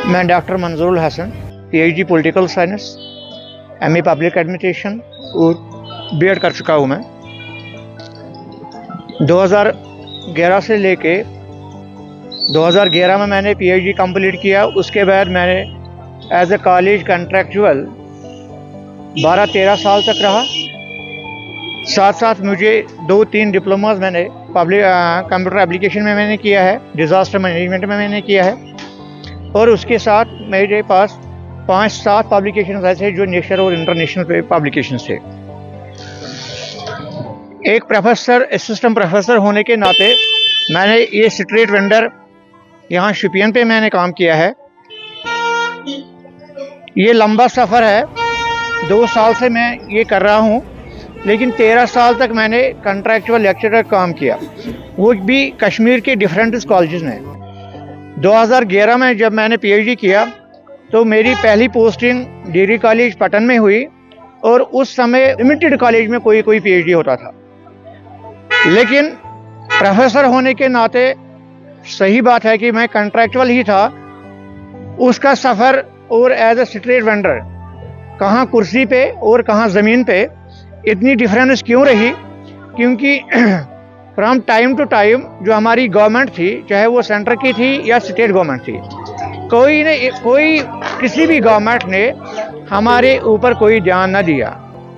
मैं doctor Manzurul Hasan, PhD political science, MA public administration और BEd कर चुका हूँ। मैं 2011 से लेके 2011 में मैंने पीएचडी कंप्लीट किया। उसके बाद मैंने एज ए कॉलेज कंट्रैक्चुअल 12-13 साल तक रहा। साथ साथ मुझे 2-3 डिप्लोमास मैंने पब्लिक कंप्यूटर एप्लीकेशन में मैंने किया है, डिज़ास्टर मैनेजमेंट में मैंने किया है, और उसके साथ मेरे पास 5-7 पब्लिकेशन ऐसे जो नेशनल और इंटरनेशनल पब्लिकेशन थे। एक प्रोफेसर, असिस्टेंट प्रोफेसर होने के नाते मैंने ये स्ट्रीट वेंडर यहाँ शोपियान पे मैंने काम किया है। ये लंबा सफ़र है, 2 साल से मैं ये कर रहा हूँ, लेकिन 13 साल तक मैंने कॉन्ट्रैक्चुअल लेक्चरर काम किया, वो भी कश्मीर के डिफरेंट कॉलेजेस में। 2011 में जब मैंने पीएचडी किया तो मेरी पहली पोस्टिंग डिग्री कॉलेज पटन में हुई, और उस समय लिमिटेड कॉलेज में कोई पीएचडी होता था। लेकिन प्रोफेसर होने के नाते सही बात है कि मैं कॉन्ट्रैक्चुअल ही था। उसका सफ़र और एज ए स्ट्रीट वेंडर कहाँ कुर्सी पे और कहाँ ज़मीन पे इतनी डिफरेंस क्यों रही? क्योंकि फ्रॉम टाइम टू टाइम जो हमारी गवर्नमेंट थी, चाहे वो सेंटर की थी या स्टेट गवर्नमेंट थी, कोई किसी भी गवर्नमेंट ने हमारे ऊपर कोई ध्यान न दिया।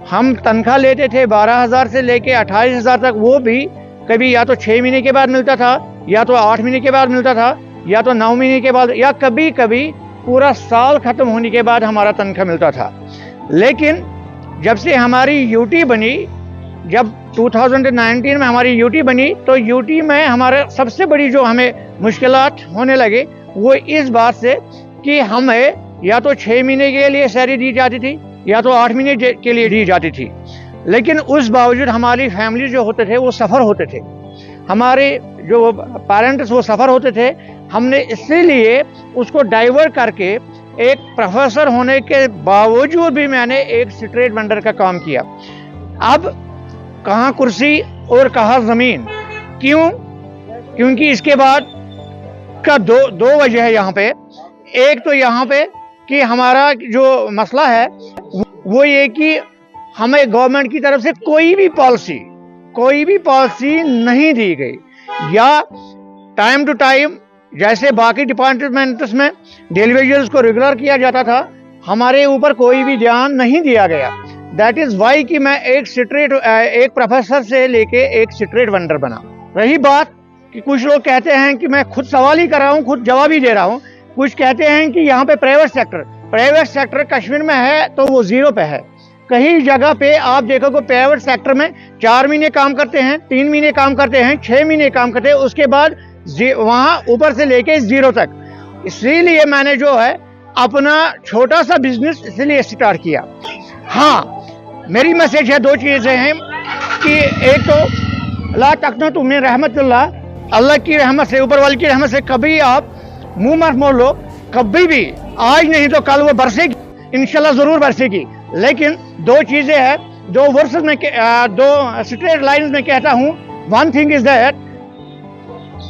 हम तनख्वाह लेते थे 12,000 से लेके 28,000 तक, वो भी कभी या तो 6 महीने के बाद मिलता था, या तो 8 महीने के बाद मिलता था, या तो 9 महीने के बाद, या कभी कभी पूरा साल ख़त्म होने के बाद हमारा तनख्वाह मिलता था। लेकिन जब से हमारी यूटी बनी, जब 2019 में हमारी यूटी बनी, तो यूटी में हमारे सबसे बड़ी जो हमें मुश्किलात होने लगे वो इस बात से कि हमें या तो 6 महीने के लिए सैलरी दी जाती थी, या तो 8 महीने के लिए दी जाती थी। लेकिन उस बावजूद हमारी फैमिली जो होते थे वो सफ़र होते थे, हमारे जो पेरेंट्स वो सफ़र होते थे। हमने इसीलिए उसको डाइवर्ट करके एक प्रोफेसर होने के बावजूद भी मैंने एक स्ट्रीट वेंडर का काम किया। अब कहाँ कुर्सी और कहाँ ज़मीन, क्यों? क्योंकि इसके बाद का दो वजह है यहाँ पे। एक तो यहाँ पे कि हमारा जो मसला है वो ये कि हमें गवर्नमेंट की तरफ से कोई भी पॉलिसी नहीं दी गई, या टाइम टू टाइम जैसे बाकी डिपार्टमेंट्स में डेली वेजेस को रेगुलर किया जाता था, हमारे ऊपर कोई भी ध्यान नहीं दिया गया। दैट इज़ वाई कि मैं एक प्रोफेसर से लेके एक स्ट्रीट वेंडर बना। रही बात कि कुछ लोग कहते हैं कि मैं खुद सवाल ही कर रहा हूँ, खुद जवाब ही दे रहा हूँ। कुछ कहते हैं कि यहाँ पे प्राइवेट सेक्टर कश्मीर में है तो वो 0 पे है। कहीं जगह पे आप देखोगे प्राइवेट सेक्टर में 4 महीने काम करते हैं, 3 महीने काम करते हैं, 6 महीने काम करते हैं, उसके बाद वहाँ ऊपर से लेके 0 तक। इसीलिए मैंने जो है अपना छोटा सा बिजनेस इसलिए स्टार्ट किया। हाँ, मेरी मैसेज है, 2 चीज़ें हैं कि एक तो ला तक़नतु मिन रहमतिल्लाह, अल्लाह की रहमत से, ऊपर वाले की रहमत से कभी आप मुंह मत मोड़ लो। कभी भी, आज नहीं तो कल वो बरसेगी, इंशाल्लाह ज़रूर बरसेगी। लेकिन 2 चीज़ें हैं, 2 वर्सेस में 2 स्ट्रेट लाइन्स में कहता हूँ। One thing is that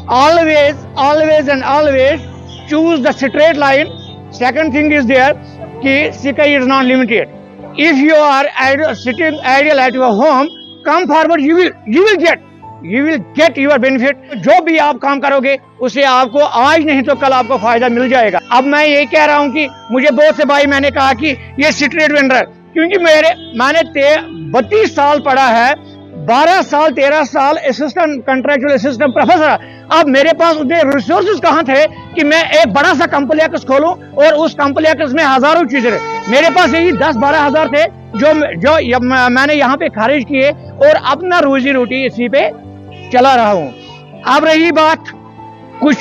always and always choose the straight line. Second thing is there कि sky is not limited. If you are sitting ideal at your home, come forward, you will get your benefit. जो भी आप काम करोगे उसे आपको आज नहीं तो कल आपको फायदा मिल जाएगा। अब मैं ये कह रहा हूँ कि मुझे बहुत से भाई मैंने कहा कि ये स्ट्रीट वेंडर, क्योंकि मैंने 32 साल पढ़ा है, 12 साल 13 साल असिस्टेंट कॉन्ट्रैक्चुअल असिस्टेंट प्रोफेसर। अब मेरे पास उतने रिसोर्सेज कहाँ थे कि मैं एक बड़ा सा कॉम्प्लेक्स खोलूं और उस कॉम्प्लेक्स में हजारों चीजें रहे। मेरे पास यही 10-12 हज़ार थे जो मैंने यहाँ पे खारिज किए, और अपना रोजी रोटी इसी पे चला रहा हूँ। अब रही बात, कुछ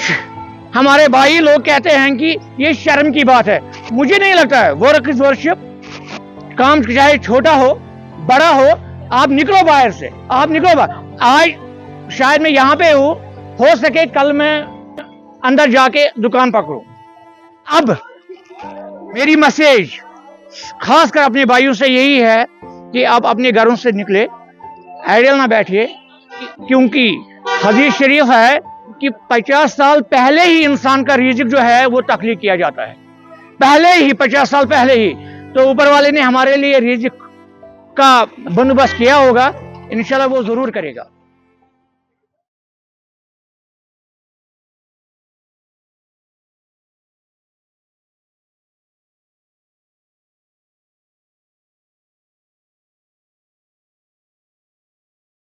हमारे भाई लोग कहते हैं कि ये शर्म की बात है। मुझे नहीं लगता है। वर्कशिप काम चाहे छोटा हो बड़ा हो, आप निकलो बाहर से, आप निकलो बाहर। आज शायद मैं यहाँ पे हूँ, हो सके कल मैं अंदर जाके दुकान पकड़ूं। अब मेरी मैसेज खासकर अपने भाइयों से यही है कि आप अपने घरों से निकले, आइडियल ना बैठिए, क्योंकि हदीस शरीफ है कि 50 साल पहले ही इंसान का रिज़्क जो है वो तख्लीक किया जाता है। पहले ही 50 साल पहले ही, तो ऊपर वाले ने हमारे लिए रिज़्क का बंदोबस्त किया होगा, इंशाल्लाह वो जरूर करेगा।